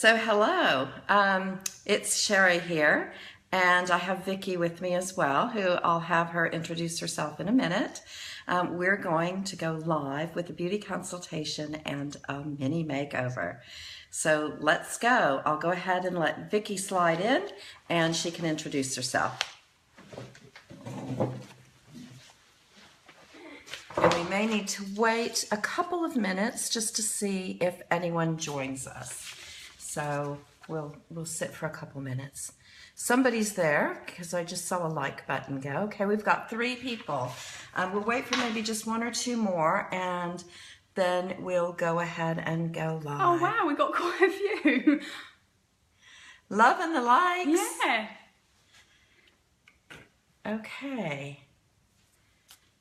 So hello, it's Sherry here, and I have Vicki with me as well, who I'll have her introduce herself in a minute. We're going to go live with a beauty consultation and a mini makeover. So let's go. I'll go ahead and let Vicki slide in, and she can introduce herself. And we may need to wait a couple of minutes just to see if anyone joins us. So we'll sit for a couple minutes. Somebody's there because I just saw a like button go. Okay, we've got 3 people. We'll wait for maybe just 1 or 2 more, and then we'll go ahead and go live. Oh wow, we got quite a few. Loving the likes. Yeah. Okay.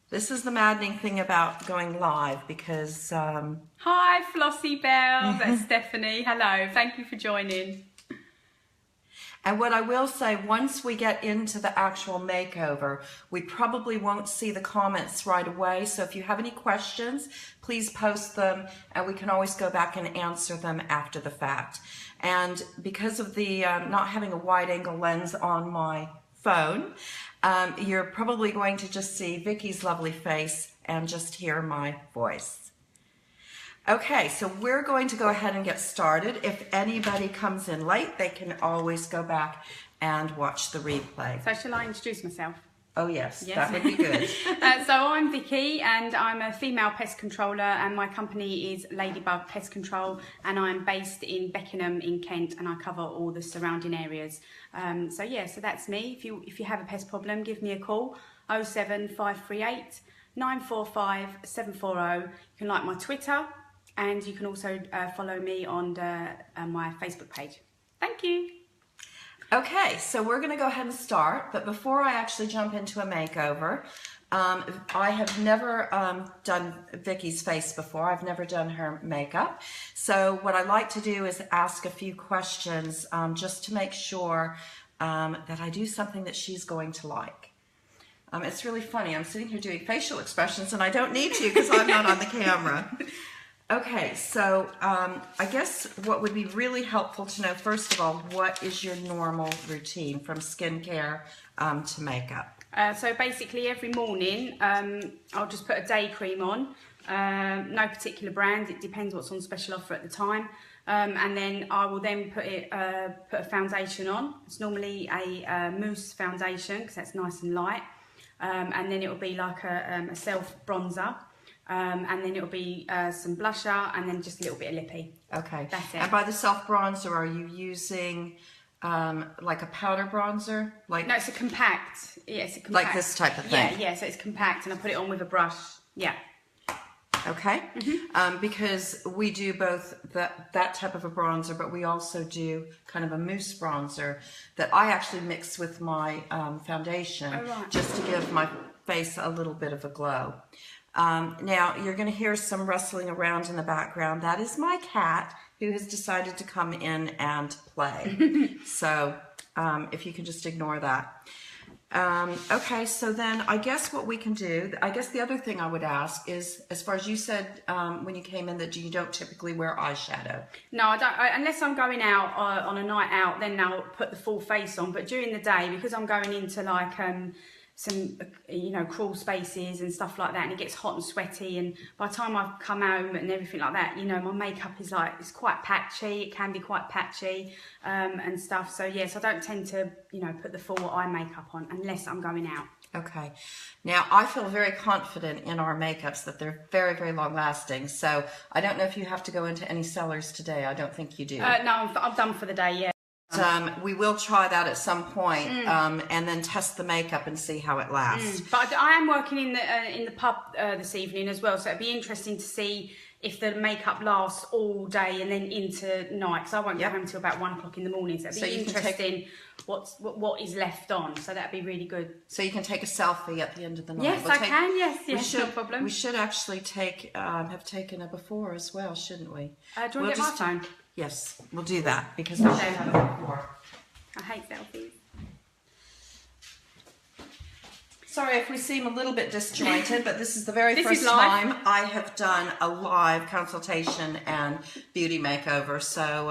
This is the maddening thing about going live because... Hi, Flossie Bells. That's Stephanie. Hello. Thank you for joining. And what I will say, once we get into the actual makeover, we probably won't see the comments right away. So if you have any questions, please post them, and we can always go back and answer them after the fact. And because of the not having a wide angle lens on my phone, you're probably going to just see Vicki's lovely face and just hear my voice. Okay, so we're going to go ahead and get started. If anybody comes in late, they can always go back and watch the replay. So shall I introduce myself? Oh yes, that would be good. So I'm Vicki, and I'm a female pest controller, and my company is Ladybug Pest Control, and I'm based in Beckenham in Kent, and I cover all the surrounding areas. So that's me. If you have a pest problem, give me a call, 07538 945 740. You can like my Twitter, and you can also follow me on my Facebook page. Thank you. Okay, so we're going to go ahead and start, but before I actually jump into a makeover, I have never done Vicki's face before. I've never done her makeup. So what I like to do is ask a few questions just to make sure that I do something that she's going to like. It's really funny. I'm sitting here doing facial expressions, and I don't need to because I'm not on the camera. Okay, so I guess what would be really helpful to know, first of all, what is your normal routine from skincare to makeup? So basically every morning I'll just put a day cream on, no particular brand, it depends what's on special offer at the time, and then I will then put a foundation on. It's normally a mousse foundation because that's nice and light, and then it will be like a self bronzer. And then it'll be some blusher, and then just a little bit of lippy. Okay. That's it. And by the self bronzer, are you using like a powder bronzer? Like no, it's a compact. Yeah, it's a compact. Like this type of thing. Yeah. So it's compact, and I put it on with a brush. Yeah. Okay. Because we do both that type of a bronzer, but we also do kind of a mousse bronzer that I actually mix with my foundation, just to give my face a little bit of a glow. Now you're going to hear some rustling around in the background. That is my cat who has decided to come in and play. So if you can just ignore that. Okay, so then I guess what we can do, I guess the other thing I would ask is, as far as you said when you came in, that you don't typically wear eyeshadow. No, I don't, unless I'm going out on a night out, then I'll put the full face on. But during the day, because I'm going into like some crawl spaces and stuff like that, and it gets hot and sweaty, and by the time I've come home and everything like that, my makeup is like, it's quite patchy. It can be quite patchy and stuff. So yes, I don't tend to put the full eye makeup on unless I'm going out. Okay. Now I feel very confident in our makeups that they're very, very long lasting. So I don't know if you have to go into any sellers today. I don't think you do. No, I'm done for the day. Yeah. We will try that at some point, and then test the makeup and see how it lasts. But I am working in the pub this evening as well, so it'd be interesting to see if the makeup lasts all day and then into night, because I won't get home until about 1 o'clock in the morning. So it'd be interesting what is left on. So that'd be really good. So you can take a selfie at the end of the night. Yes, I can. Yes, no problem. We should actually have taken a before as well, shouldn't we? Do you want to get my phone? Yes, we'll do that because we should have it before. I hate selfies. Sorry if we seem a little bit disjointed, but this is the very first time I have done a live consultation and beauty makeover. So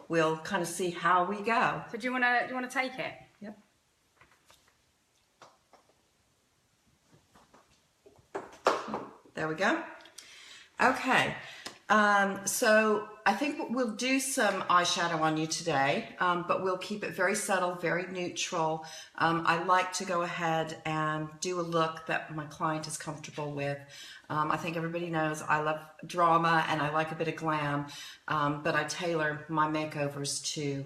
we'll kind of see how we go. So do you wanna take it? Yep. There we go. Okay. So I think we'll do some eyeshadow on you today, but we'll keep it very subtle, very neutral. I like to go ahead and do a look that my client is comfortable with. I think everybody knows I love drama and I like a bit of glam, but I tailor my makeovers to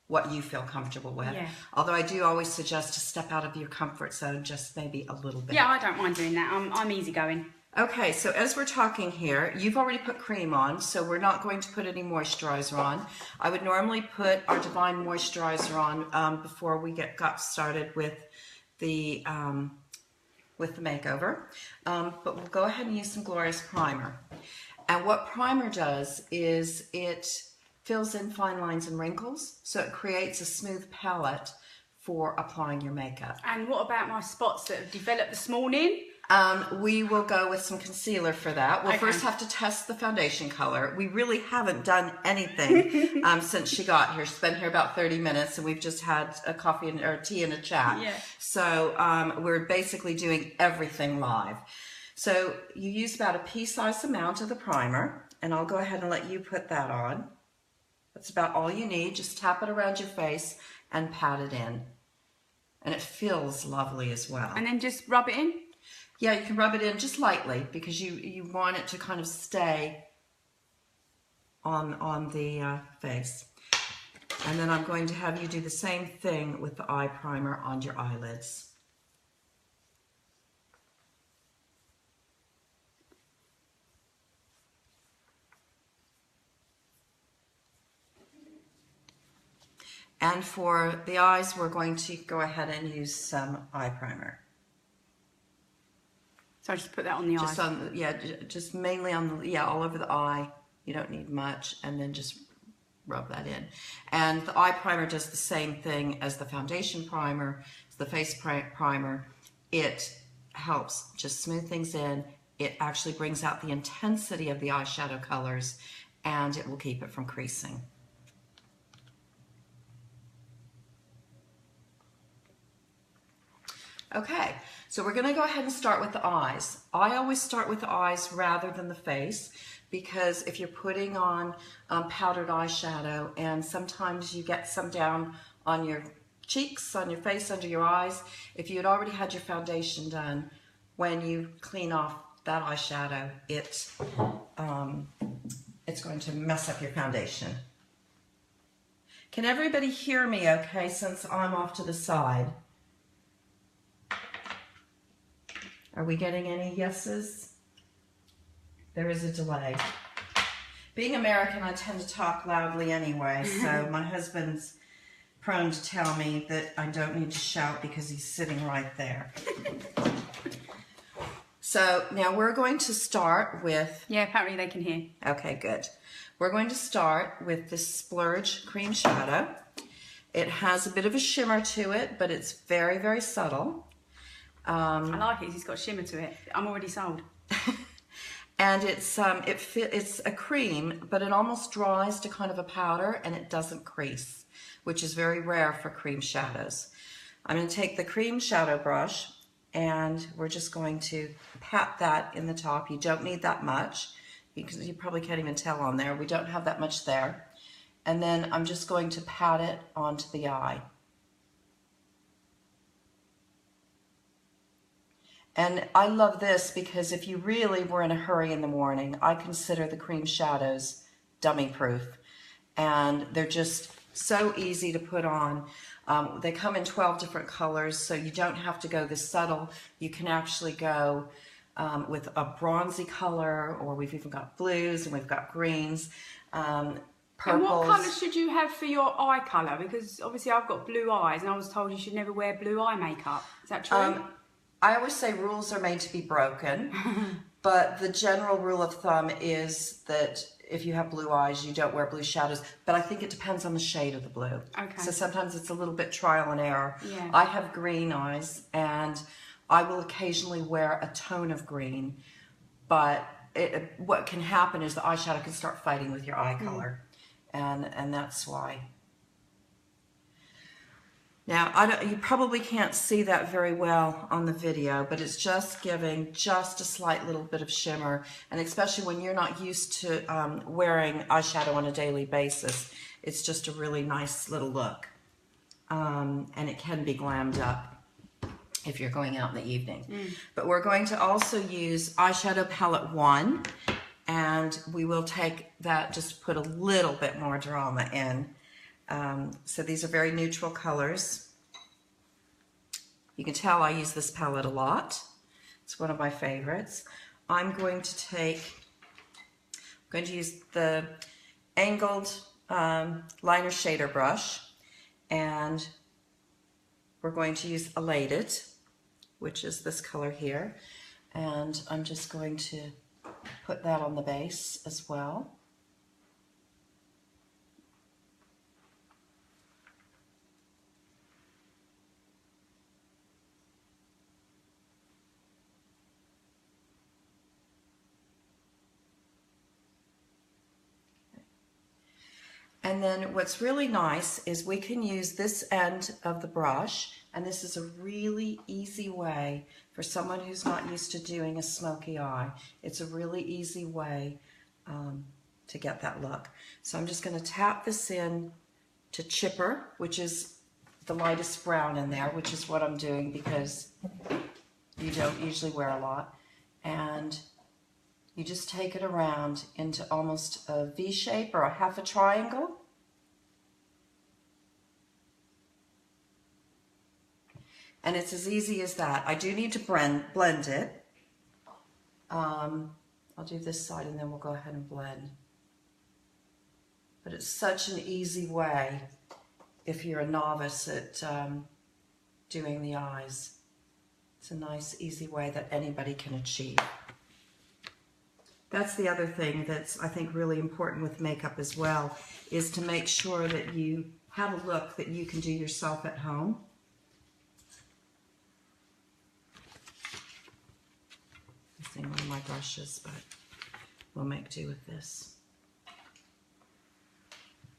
what you feel comfortable with. Yeah. Although I do always suggest to step out of your comfort zone just maybe a little bit. Yeah, I don't mind doing that. I'm easygoing. Okay, so as we're talking here, you've already put cream on, so we're not going to put any moisturizer on. I would normally put our Divine moisturizer on before we got started with the makeover, but we'll go ahead and use some Glorious Primer. And what primer does is it fills in fine lines and wrinkles, so it creates a smooth palette for applying your makeup. And what about my spots that have developed this morning? We will go with some concealer for that. We'll first have to test the foundation color. We really haven't done anything since she got here. She's been here about 30 minutes and we've just had a coffee or tea and a chat. Yeah. So we're basically doing everything live. So you use about a pea-sized amount of the primer, and I'll go ahead and let you put that on. That's about all you need. Just tap it around your face and pat it in. And it feels lovely as well. And then just rub it in? Yeah, you can rub it in just lightly because you want it to kind of stay on the face. And then I'm going to have you do the same thing with the eye primer on your eyelids. And for the eyes, we're going to go ahead and use some eye primer. So I just put that on the eye. Just on, just mainly on the, all over the eye. You don't need much, and then just rub that in. And the eye primer does the same thing as the foundation primer, the face primer. It helps just smooth things in. It actually brings out the intensity of the eyeshadow colors, and it will keep it from creasing. Okay, so we're going to go ahead and start with the eyes. I always start with the eyes rather than the face because if you're putting on powdered eyeshadow and sometimes you get some down on your cheeks, on your face, under your eyes, if you had already had your foundation done, when you clean off that eyeshadow, it's going to mess up your foundation. Can everybody hear me okay since I'm off to the side? Are we getting any yeses? There is a delay. Being American, I tend to talk loudly anyway, so my husband's prone to tell me that I don't need to shout because he's sitting right there. So now we're going to start with... Yeah, apparently they can hear. Okay, good. We're going to start with this Splurge Cream Shadow. It has a bit of a shimmer to it, but it's very, very subtle. I like it. It's got shimmer to it. I'm already sold. And it's a cream, but it almost dries to kind of a powder, and it doesn't crease, which is very rare for cream shadows. I'm going to take the cream shadow brush, and we're just going to pat that in the top. You don't need that much, because you probably can't even tell on there. We don't have that much there. And then I'm just going to pat it onto the eye. And I love this because if you really were in a hurry in the morning, I consider the cream shadows dummy proof. And they're just so easy to put on. They come in 12 different colors, so you don't have to go this subtle. You can actually go with a bronzy color, or we've even got blues and we've got greens, purples. And what colour should you have for your eye colour? Because obviously I've got blue eyes and I was told you should never wear blue eye makeup. Is that true? I always say rules are made to be broken, but the general rule of thumb is that if you have blue eyes, you don't wear blue shadows, but I think it depends on the shade of the blue. Okay. So sometimes it's a little bit trial and error. Yeah. I have green eyes, and I will occasionally wear a tone of green, but what can happen is the eyeshadow can start fighting with your eye color. and that's why. Now, you probably can't see that very well on the video, but it's just giving just a slight little bit of shimmer, and especially when you're not used to wearing eyeshadow on a daily basis, it's just a really nice little look. And it can be glammed up if you're going out in the evening. But we're going to also use eyeshadow palette 1, and we will take that, just put a little bit more drama in. So these are very neutral colors. You can tell I use this palette a lot. It's one of my favorites. I'm going to use the angled liner shader brush, and we're going to use Elated, which is this color here. And I'm just going to put that on the base as well. And then what's really nice is we can use this end of the brush, and this is a really easy way for someone who's not used to doing a smoky eye. It's a really easy way to get that look. So I'm just going to tap this in to Chipper, which is the lightest brown in there, which is what I'm doing because you don't usually wear a lot. And you just take it around into almost a V shape or a half a triangle. And it's as easy as that. I do need to blend it. I'll do this side and then we'll go ahead and blend. But it's such an easy way if you're a novice at doing the eyes. It's a nice, easy way that anybody can achieve. That's the other thing that's, I think, really important with makeup as well, is to make sure that you have a look that you can do yourself at home. Missing one of my brushes, but we'll make do with this.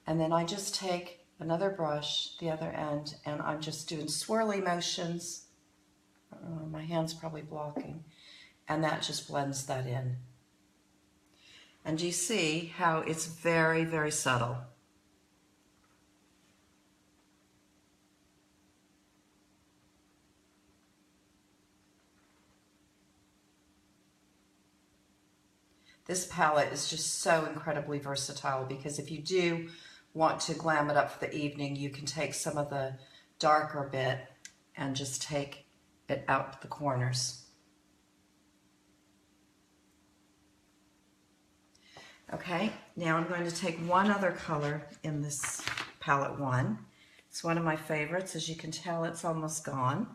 And then I just take another brush, the other end, and I'm just doing swirly motions. My hand's probably blocking. And that just blends that in. And you see how it's very, very subtle. This palette is just so incredibly versatile, because if you do want to glam it up for the evening, you can take some of the darker bit and just take it out the corners. Okay, now I'm going to take one other color in this palette 1. It's one of my favorites. As you can tell, it's almost gone.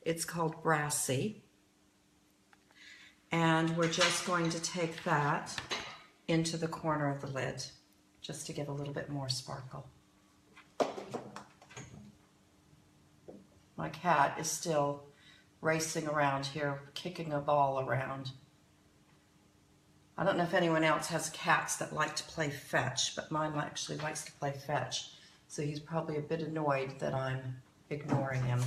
It's called Brassy. And we're just going to take that into the corner of the lid, just to give a little bit more sparkle. My cat is still racing around here, kicking a ball around. I don't know if anyone else has cats that like to play fetch, but mine actually likes to play fetch. So he's probably a bit annoyed that I'm ignoring him.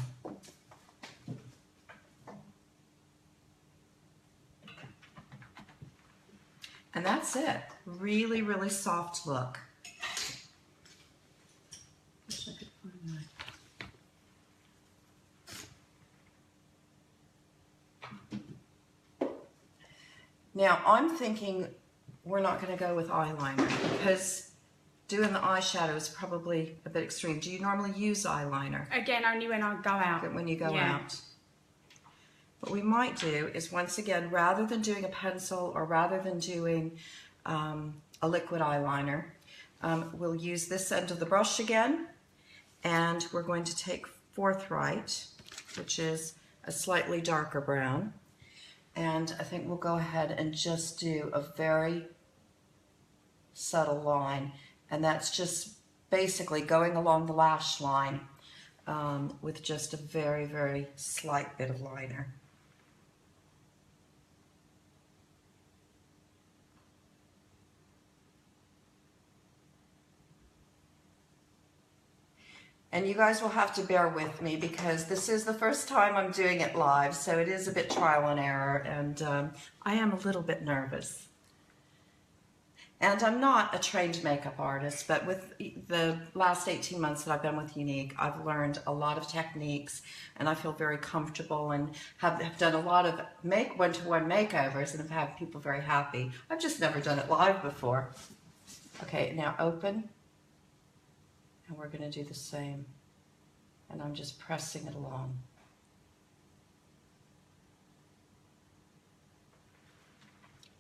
And that's it. Really, really soft look. Wish I could find that. Now, I'm thinking we're not going to go with eyeliner because doing the eyeshadow is probably a bit extreme. Do you normally use eyeliner? Again, only when I go out. When you go out. What we might do is, once again, rather than doing a pencil or rather than doing a liquid eyeliner, we'll use this end of the brush again, and we're going to take Forthright, which is a slightly darker brown. And I think we'll go ahead and just do a very subtle line. And that's just basically going along the lash line with just a very, very slight bit of liner. And you guys will have to bear with me because this is the first time I'm doing it live, so it is a bit trial and error, and I am a little bit nervous. And I'm not a trained makeup artist, but with the last 18 months that I've been with Unique, I've learned a lot of techniques, and I feel very comfortable and have done a lot of one-to-one makeovers and have had people very happy. I've just never done it live before. Okay, now open. And we're going to do the same. And I'm just pressing it along.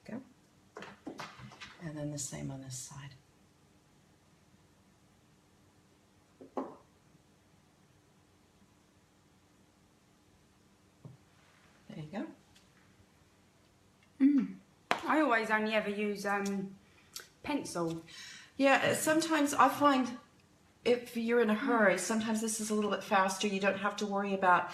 Go. And then the same on this side. There you go. I always only ever use pencil. Yeah, sometimes I find if you're in a hurry, sometimes this is a little bit faster. You don't have to worry about,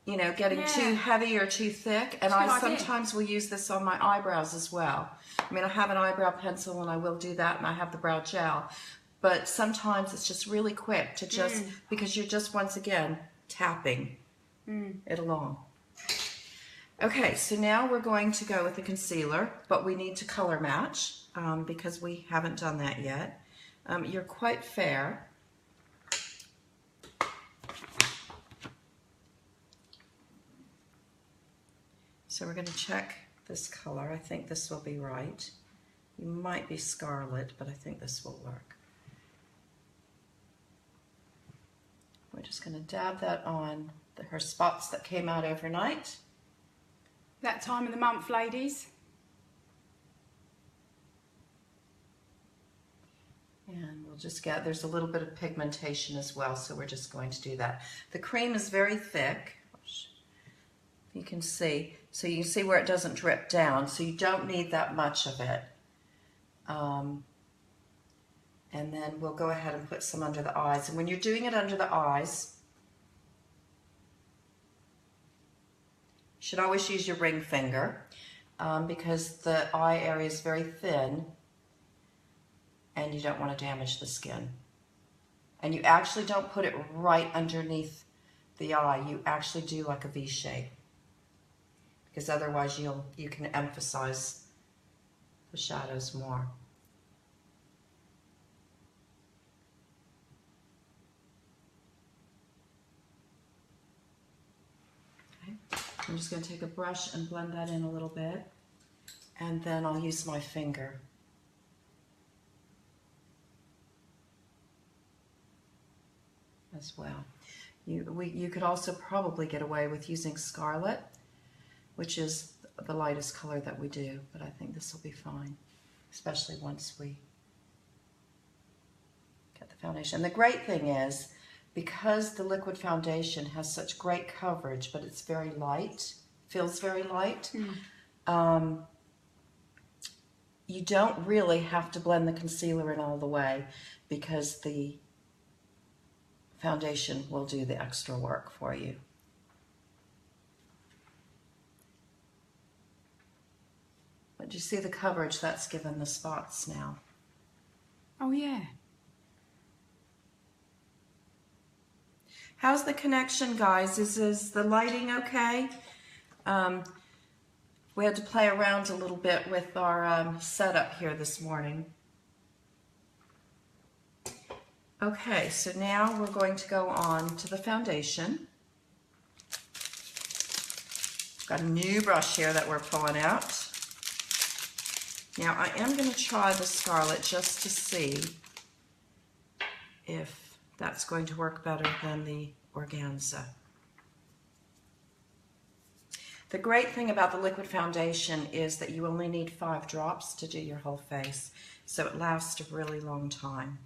you know, getting too heavy or too thick. And I sometimes will use this on my eyebrows as well. I mean, I have an eyebrow pencil and I will do that, and I have the brow gel. But sometimes it's just really quick to just, because you're just once again tapping it along. Okay, so now we're going to go with the concealer, but we need to color match because we haven't done that yet. You're quite fair. So we're going to check this color. I think this will be right. You might be scarlet, but I think this will work. We're just going to dab that on her spots that came out overnight. That time of the month, ladies. And we'll just get, there's a little bit of pigmentation as well, so we're just going to do that. The cream is very thick, you can see. So you can see where it doesn't drip down, so you don't need that much of it. And then we'll go ahead and put some under the eyes. And when you're doing it under the eyes, you should always use your ring finger because the eye area is very thin and you don't want to damage the skin. And you actually don't put it right underneath the eye. You actually do like a V shape because otherwise you can emphasize the shadows more. Okay. I'm just going to take a brush and blend that in a little bit, and then I'll use my finger. As well. You could also probably get away with using scarlet, which is the lightest color that we do, but I think this will be fine, especially once we get the foundation. And the great thing is, because the liquid foundation has such great coverage, but it's very light, feels very light, you don't really have to blend the concealer in all the way because the foundation will do the extra work for you. But you see the coverage that's given the spots now. Oh yeah. How's the connection, guys? Is the lighting okay? We had to play around a little bit with our setup here this morning. Okay, so now we're going to go on to the foundation. Got a new brush here that we're pulling out. Now I am going to try the scarlet just to see if that's going to work better than the organza. The great thing about the liquid foundation is that you only need 5 drops to do your whole face, so it lasts a really long time.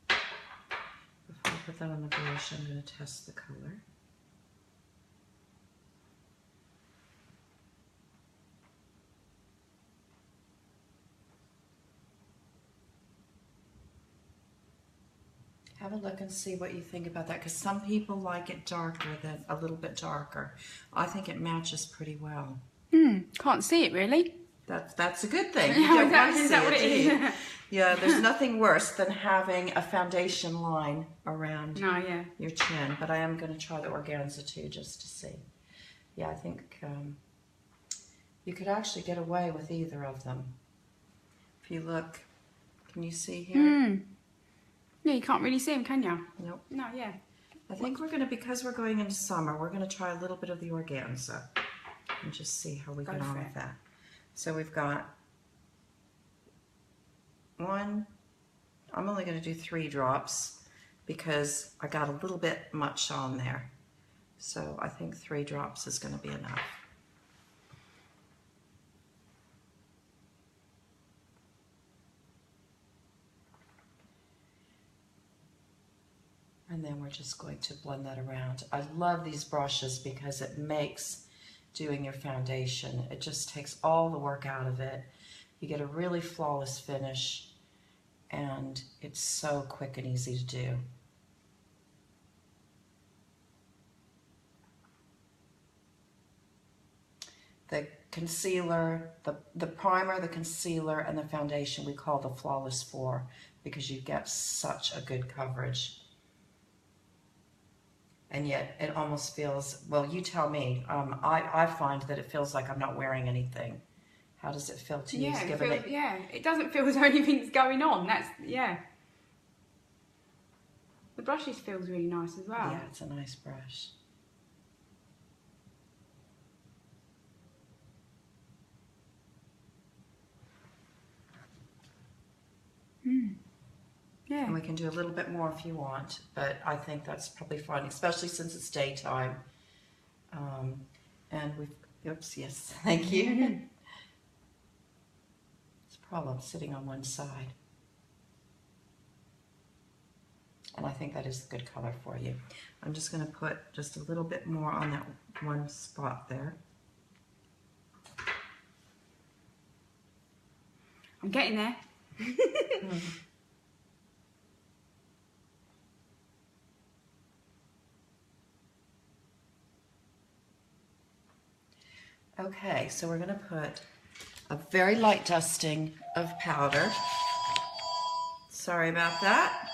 Before I put that on the brush, I'm going to test the color. Have a look and see what you think about that, because some people like it darker than a little bit darker. I think it matches pretty well. Can't see it really. That's a good thing. You don't want to see Is that what it, it do is? you? Yeah, there's nothing worse than having a foundation line around No, yeah. your chin. But I am going to try the organza too, just to see. Yeah, I think you could actually get away with either of them. If you look, can you see here? Yeah, you can't really see them, can you? Nope. No, yeah. I think we're going to, because we're going into summer, we're going to try a little bit of the organza and just see how we get on with that. So we've got one, I'm only going to do 3 drops because I got a little bit much on there. So I think 3 drops is going to be enough. And then we're just going to blend that around. I love these brushes because it makes doing your foundation, it just takes all the work out of it. You get a really flawless finish, and it's so quick and easy to do. The concealer, the primer, the concealer, and the foundation we call the Flawless 4 because you get such a good coverage. And yet it almost feels, well, you tell me, I find that it feels like I'm not wearing anything. How does it feel to you? Yeah, it doesn't feel as though anything's going on. That's, yeah. The brushes feels really nice as well. Yeah, it's a nice brush. Yeah. And we can do a little bit more if you want, but I think that's probably fine, especially since it's daytime. And we've, oops, yes, thank you. It's a problem sitting on one side. And I think that is a good color for you. I'm just going to put just a little bit more on that one spot there. I'm getting there. Okay, so we're going to put a very light dusting of powder. Sorry about that.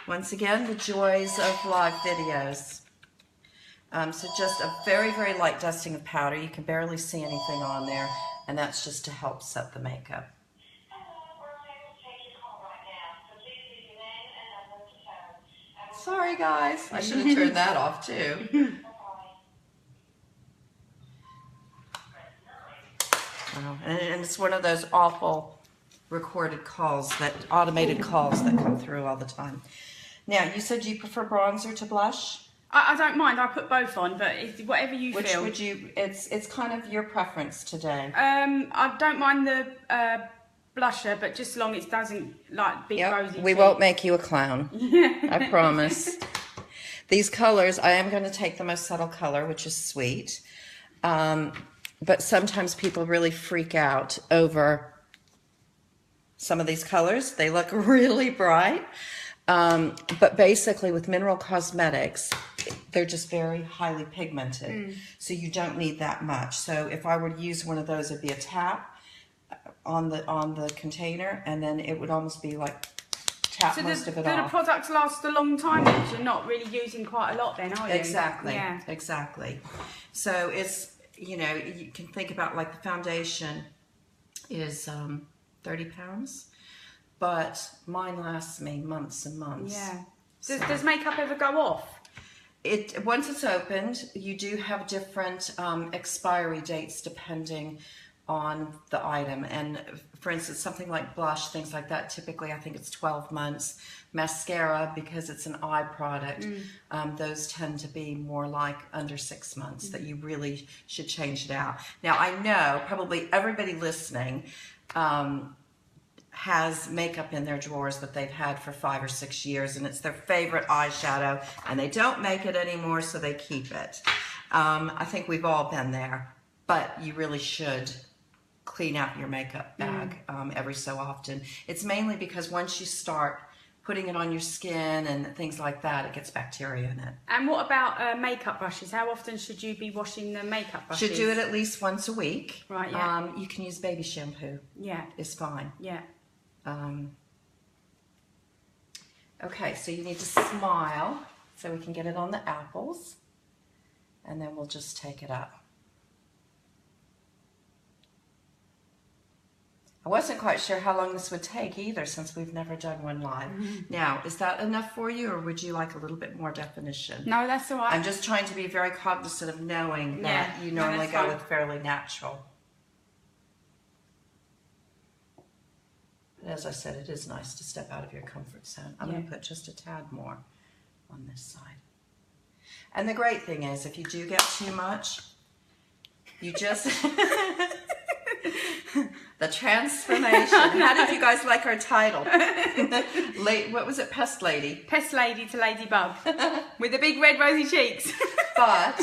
Once again, the joys of live videos. So just a very, very light dusting of powder. You can barely see anything on there, and that's just to help set the makeup. Sorry guys, I should have turned that off too. And it's one of those awful recorded calls, that automated calls that come through all the time. Now, you said you prefer bronzer to blush? I don't mind. I put both on, but it's whatever you Which feel. would you? It's kind of your preference today. I don't mind the blusher, but just as long as it doesn't like big rosy. We won't make you a clown. I promise. These colors, I am going to take the most subtle color, which is Sweet. But sometimes people really freak out over some of these colors. They look really bright. But basically with mineral cosmetics, they're just very highly pigmented. So you don't need that much. So if I were to use one of those, it'd be a tap on the container, and then it would almost be like tap most of it off. So the products last a long time because you're not really using quite a lot then, are you? Exactly. Yeah. Exactly. So it's, you know, you can think about like the foundation is 30 pounds, but mine lasts me months and months. Yeah. Does makeup ever go off? Once it's opened, you do have different expiry dates depending on the item. And for instance, something like blush, things like that, typically I think it's 12 months. Mascara, because it's an eye product, those tend to be more like under 6 months, that you really should change it out. Now, I know probably everybody listening has makeup in their drawers that they've had for 5 or 6 years, and it's their favorite eyeshadow, and they don't make it anymore, so they keep it. I think we've all been there, but you really should clean out your makeup bag every so often. It's mainly because once you start putting it on your skin and things like that. It gets bacteria in it. And what about makeup brushes? How often should you be washing the makeup brushes? Should do it at least once a week. Right, yeah. You can use baby shampoo. Yeah. It's fine. Yeah. Okay, so you need to smile so we can get it on the apples. And then we'll just take it up. I wasn't quite sure how long this would take either, since we've never done one live. Now, is that enough for you, or would you like a little bit more definition? No, that's all right. I'm just trying to be very cognizant of knowing that you normally go with fairly natural. But as I said, it is nice to step out of your comfort zone. I'm going to put just a tad more on this side. And the great thing is, if you do get too much, you just... The transformation. How did you guys like our title? What was it? Pest Lady. Pest Lady to Ladybug. With the big red rosy cheeks. But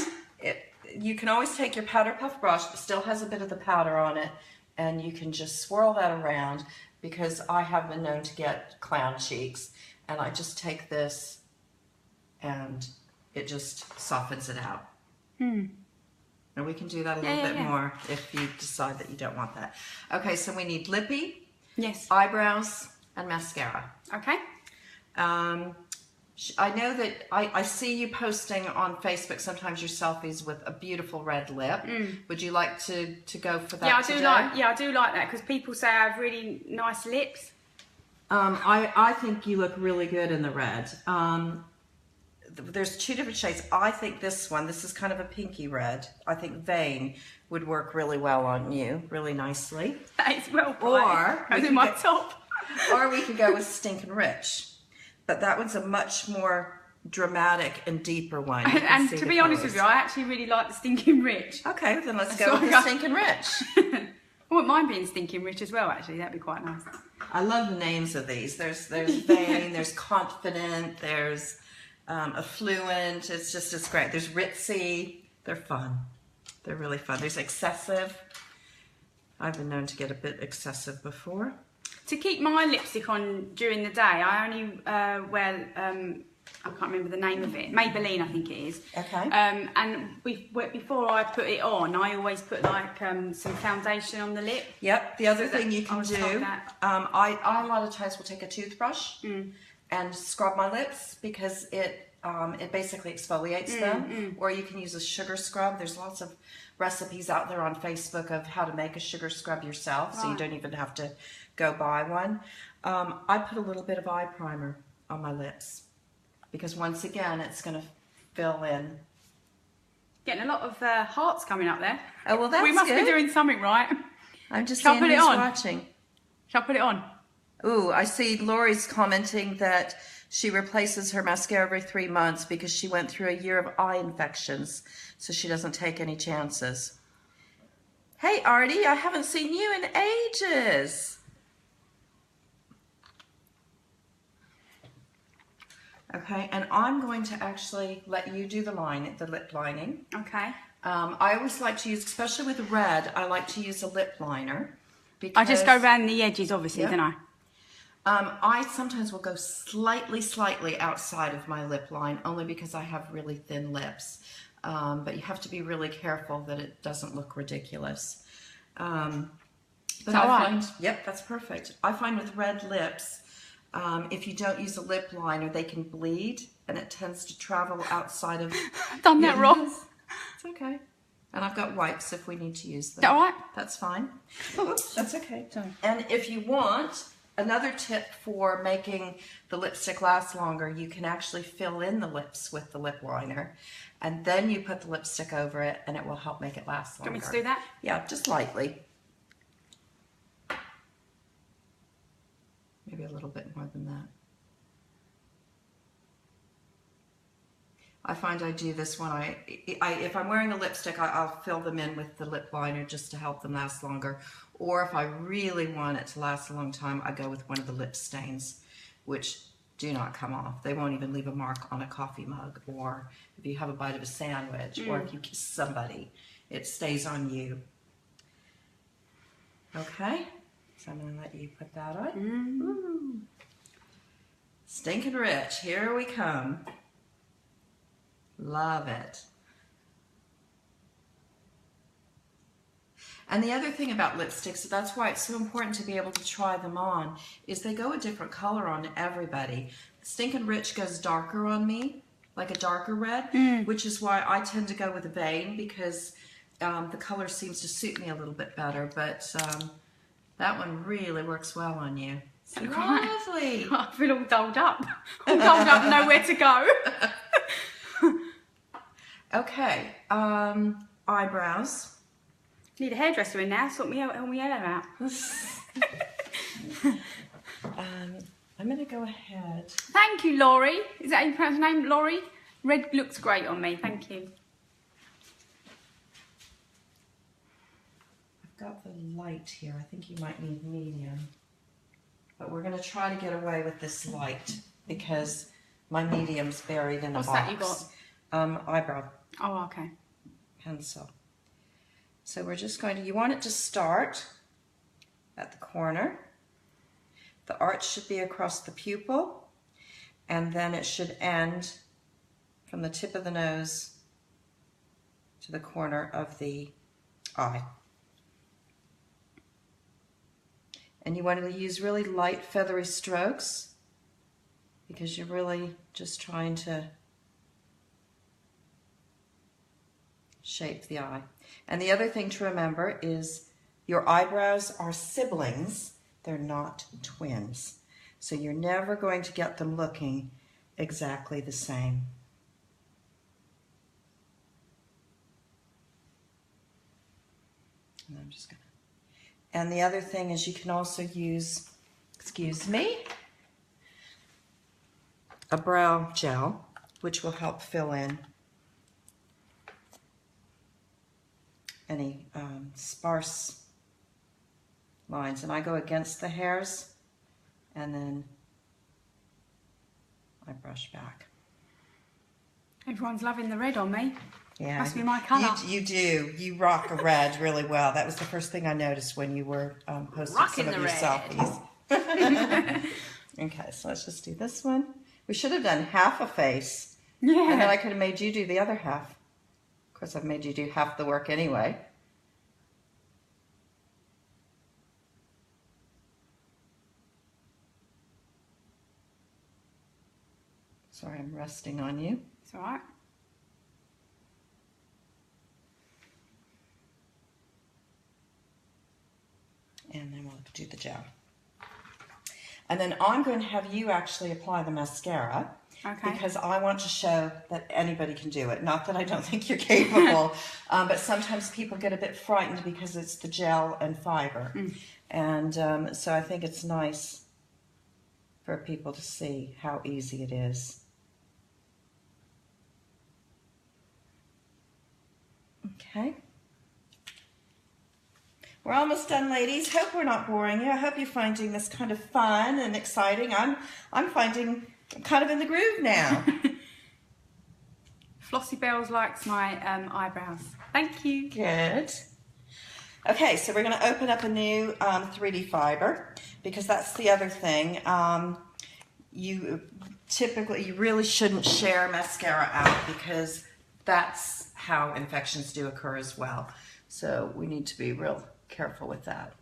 you can always take your powder puff brush, it still has a bit of the powder on it, and you can just swirl that around, because I have been known to get clown cheeks, and I just take this and it just softens it out. And we can do that a little bit more if you decide that you don't want that. Okay, so we need lippy, eyebrows, and mascara. Okay. I know that I see you posting on Facebook sometimes your selfies with a beautiful red lip. Would you like to go for that today? I do like that, because people say I have really nice lips. I think you look really good in the red. There's two different shades. I think this is kind of a pinky red. I think Vein would work really well on you, really nicely. That is well put. Or in my top. Or we could go with Stinkin' Rich. But that one's a much more dramatic and deeper one. And to be honest with you, I actually really like the Stinkin' Rich. Okay, then let's go with the Stinkin' Rich. I wouldn't mind being Stinkin' Rich as well, actually. That'd be quite nice. I love the names of these. There's Vain, there's Confident, there's Affluent. It's great. There's Ritzy. They're fun. They're really fun. There's Excessive. I've been known to get a bit excessive before. To keep my lipstick on during the day, I only wear, I can't remember the name of it, Maybelline I think it is. Okay. And before I put it on, I always put like some foundation on the lip. Yep. The other thing you can do, I a lot of times will take a toothbrush and scrub my lips, because it basically exfoliates them. Or you can use a sugar scrub. There's lots of recipes out there on Facebook of how to make a sugar scrub yourself, so you don't even have to go buy one. I put a little bit of eye primer on my lips, because once again it's going to fill in. Getting a lot of hearts coming up there. Oh, well, that's good. We must be doing something right. I'm just seeing who's watching. Shall I put it on? Ooh, I see Lori's commenting that she replaces her mascara every 3 months because she went through a year of eye infections, so she doesn't take any chances. Hey, Artie, I haven't seen you in ages. Okay, and I'm going to actually let you do the lip lining. Okay. I always like to use, especially with red, I like to use a lip liner. I just go around the edges, obviously, don't I? I sometimes will go slightly outside of my lip line, only because I have really thin lips. But you have to be really careful that it doesn't look ridiculous. But yep, that's perfect. I find with red lips, if you don't use a lip liner, they can bleed, and it tends to travel outside of... I've done that wrong. It's okay. And I've got wipes if we need to use them. Is that all right? That's fine. That's okay. And if you want... Another tip for making the lipstick last longer, you can actually fill in the lips with the lip liner, and then you put the lipstick over it, and it will help make it last longer. Do you want me to do that? Yeah, just lightly. Maybe a little bit more than that. I find I do this when if I'm wearing a lipstick, I'll fill them in with the lip liner just to help them last longer. Or if I really want it to last a long time, I go with one of the lip stains, which do not come off. They won't even leave a mark on a coffee mug, or if you have a bite of a sandwich, or if you kiss somebody, it stays on you. Okay, so I'm going to let you put that on. Stinking Rich, here we come. Love it. And the other thing about lipsticks, that's why it's so important to be able to try them on, is they go a different color on everybody. Stinkin' Rich goes darker on me, like a darker red, which is why I tend to go with a vein, because the color seems to suit me a little bit better. But that one really works well on you. So lovely. I feel all dolled up. All dolled up, nowhere to go. Okay, eyebrows. Need a hairdresser in now, sort me out, help me hair out. I'm going to go ahead. Thank you, Laurie. Is that how you pronounce your name, Laurie? Red looks great on me, thank you. I've got the light here. I think you might need medium. But we're going to try to get away with this light because my medium's buried in a box. What's that you got? Eyebrow Oh, okay. pencil. So we're just going to, you want it to start at the corner. The arch should be across the pupil, and then it should end from the tip of the nose to the corner of the eye. And you want to use really light feathery strokes because you're really just trying to shape the eye. And the other thing to remember is your eyebrows are siblings. They're not twins. So you're never going to get them looking exactly the same. And I'm just gonna. And the other thing is you can also use, excuse me, a brow gel, which will help fill in any sparse lines. And I go against the hairs and then I brush back. Everyone's loving the red on me. Yeah, must be my colour. You do. You rock a red really well. That was the first thing I noticed when you were posting Rocking some of the your red. selfies. Okay, so let's just do this one. We should have done half a face. Yeah. And then I could have made you do the other half. Of course, I've made you do half the work anyway. Sorry, I'm resting on you. It's all right. And then we'll do the gel. And then I'm going to have you actually apply the mascara. Okay. Because I want to show that anybody can do it. Not that I don't think you're capable, but sometimes people get a bit frightened because it's the gel and fiber. And so I think it's nice for people to see how easy it is. Okay. We're almost done, ladies. Hope we're not boring you. I hope you're finding this kind of fun and exciting. I'm finding I'm kind of in the groove now. Flossie Bells likes my eyebrows. Thank you. Good. Okay, so we're going to open up a new 3D fiber because that's the other thing. You really shouldn't share mascara out because that's how infections do occur as well. So we need to be real careful with that.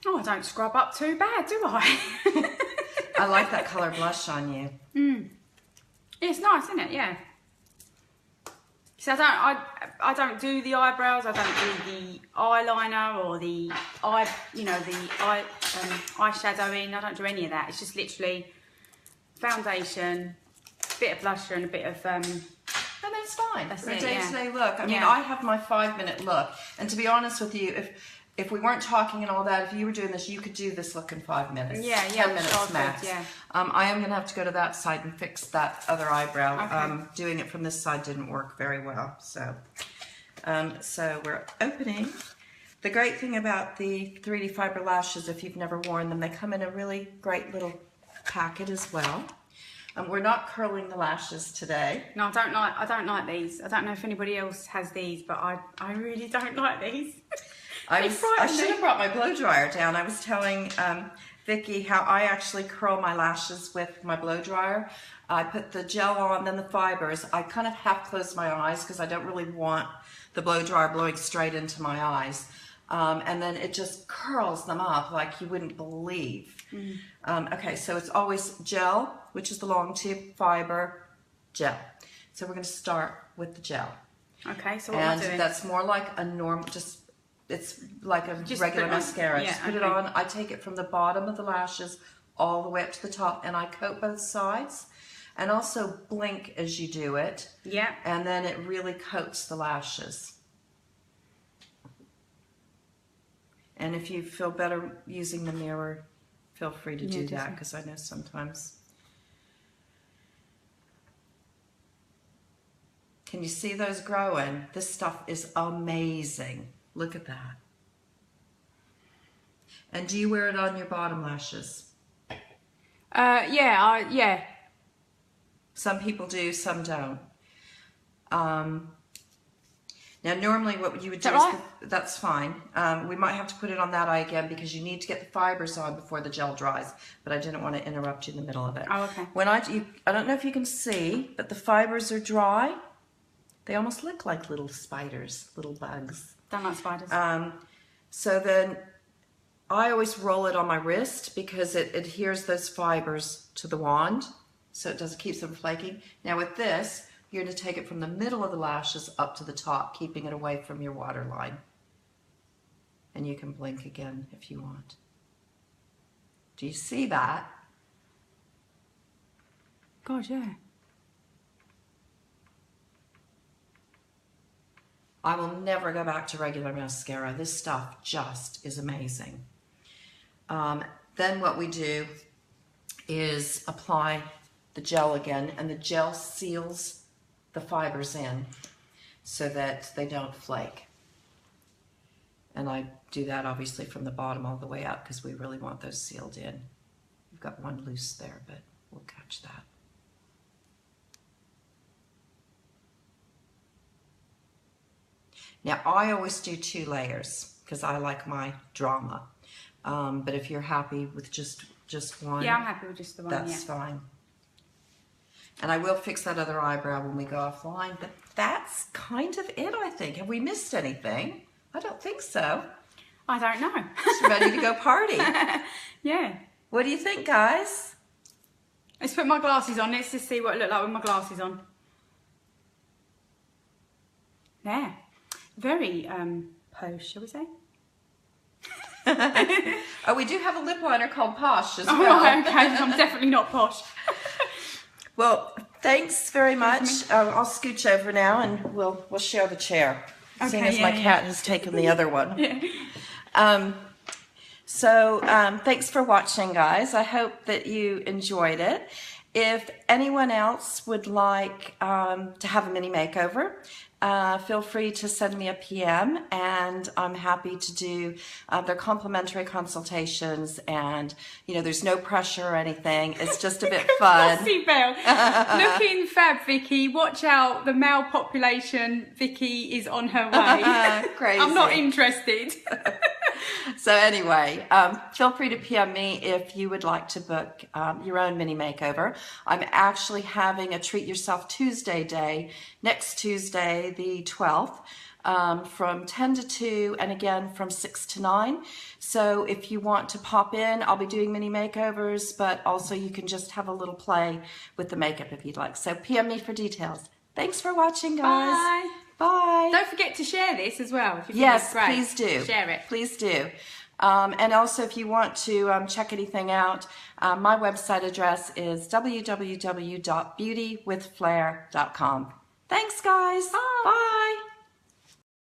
Oh, I don't scrub up too bad, do I? I like that color blush on you. It's nice, isn't it? Yeah. So I don't do the eyebrows. I don't do the eyeliner or the eyeshadowing. I don't do any of that. It's just literally foundation, bit of blusher, and a bit of And that's fine. That's for a it, day-to-day look. I mean, Yeah. I have my 5-minute look. And to be honest with you, if we weren't talking and all that, if you were doing this, you could do this look in 5 minutes. Yeah, 10 minutes sure, max. yeah. I am going to have to go to that side and fix that other eyebrow. Okay. Doing it from this side didn't work very well. So we're opening. The great thing about the 3D fiber lashes, if you've never worn them, they come in a really great little packet as well. We're not curling the lashes today. No, I don't like these. I don't know if anybody else has these, but I really don't like these. I should have brought my blow dryer down. I was telling Vicky, how I actually curl my lashes with my blow dryer. I put the gel on, then the fibers. I kind of half close my eyes because I don't really want the blow dryer blowing straight into my eyes. And then it just curls them up like you wouldn't believe. Okay, so it's always gel, which is the long tube, fiber, gel. So we're going to start with the gel. Okay, so what am I doing? And that's more like a normal, it's like a regular mascara. Yeah, just put it on. I take it from the bottom of the lashes all the way up to the top, and I coat both sides. And also blink as you do it. Yeah. And then it really coats the lashes. And if you feel better using the mirror, feel free to do that, because I know sometimes. Can you see those growing? This stuff is amazing. Look at that. And do you wear it on your bottom lashes? Yeah. Some people do, some don't. Now, normally what you would do is, that's fine. We might have to put it on that eye again because you need to get the fibers on before the gel dries, but I didn't want to interrupt you in the middle of it. Oh, okay. When I don't know if you can see, but the fibers are dry. They almost look like little spiders, little bugs. Don't like spiders. So then I always roll it on my wrist because it adheres those fibers to the wand, so it keeps them flaking. Now with this, you're going to take it from the middle of the lashes up to the top, keeping it away from your waterline. And you can blink again if you want. Do you see that? God, yeah. I will never go back to regular mascara. This stuff just is amazing. Then what we do is apply the gel again, and the gel seals the fibers in so that they don't flake. And I do that obviously from the bottom all the way up because we really want those sealed in. We've got one loose there, but we'll catch that. Now, I always do 2 layers because I like my drama. But if you're happy with just one, yeah, I'm happy with just the one. That's fine. And I will fix that other eyebrow when we go offline. But that's kind of it, I think. Have we missed anything? I don't think so. I don't know. Just ready to go party. Yeah. What do you think, guys? Let's put my glasses on. Let's just see what it looked like with my glasses on. There. Very posh, shall we say? Oh, we do have a lip liner called Posh as well. Oh, okay. I'm definitely not posh. Well, thanks very much. I'll scooch over now and we'll share the chair. Okay, seeing as my cat has taken the other one. So thanks for watching, guys. I hope that you enjoyed it. If anyone else would like to have a mini makeover, feel free to send me a PM, and I'm happy to do their complimentary consultations. And there's no pressure or anything. It's just a bit fun. Bell. Looking fab, Vicky. Watch out, the male population. Vicky is on her way. Crazy. I'm not interested. So anyway, feel free to PM me if you would like to book your own mini makeover. I'm actually having a Treat Yourself Tuesday day next Tuesday, the 12th, from 10 to 2 and again from 6 to 9. So if you want to pop in, I'll be doing mini makeovers, but also you can just have a little play with the makeup if you'd like. So PM me for details. Thanks for watching, guys. Bye. Bye. Don't forget to share this as well. If you think Yes, it's great. please do. Share it. Please do. And also, if you want to check anything out, my website address is www.beautywithflair.com. Thanks, guys. Bye. Bye.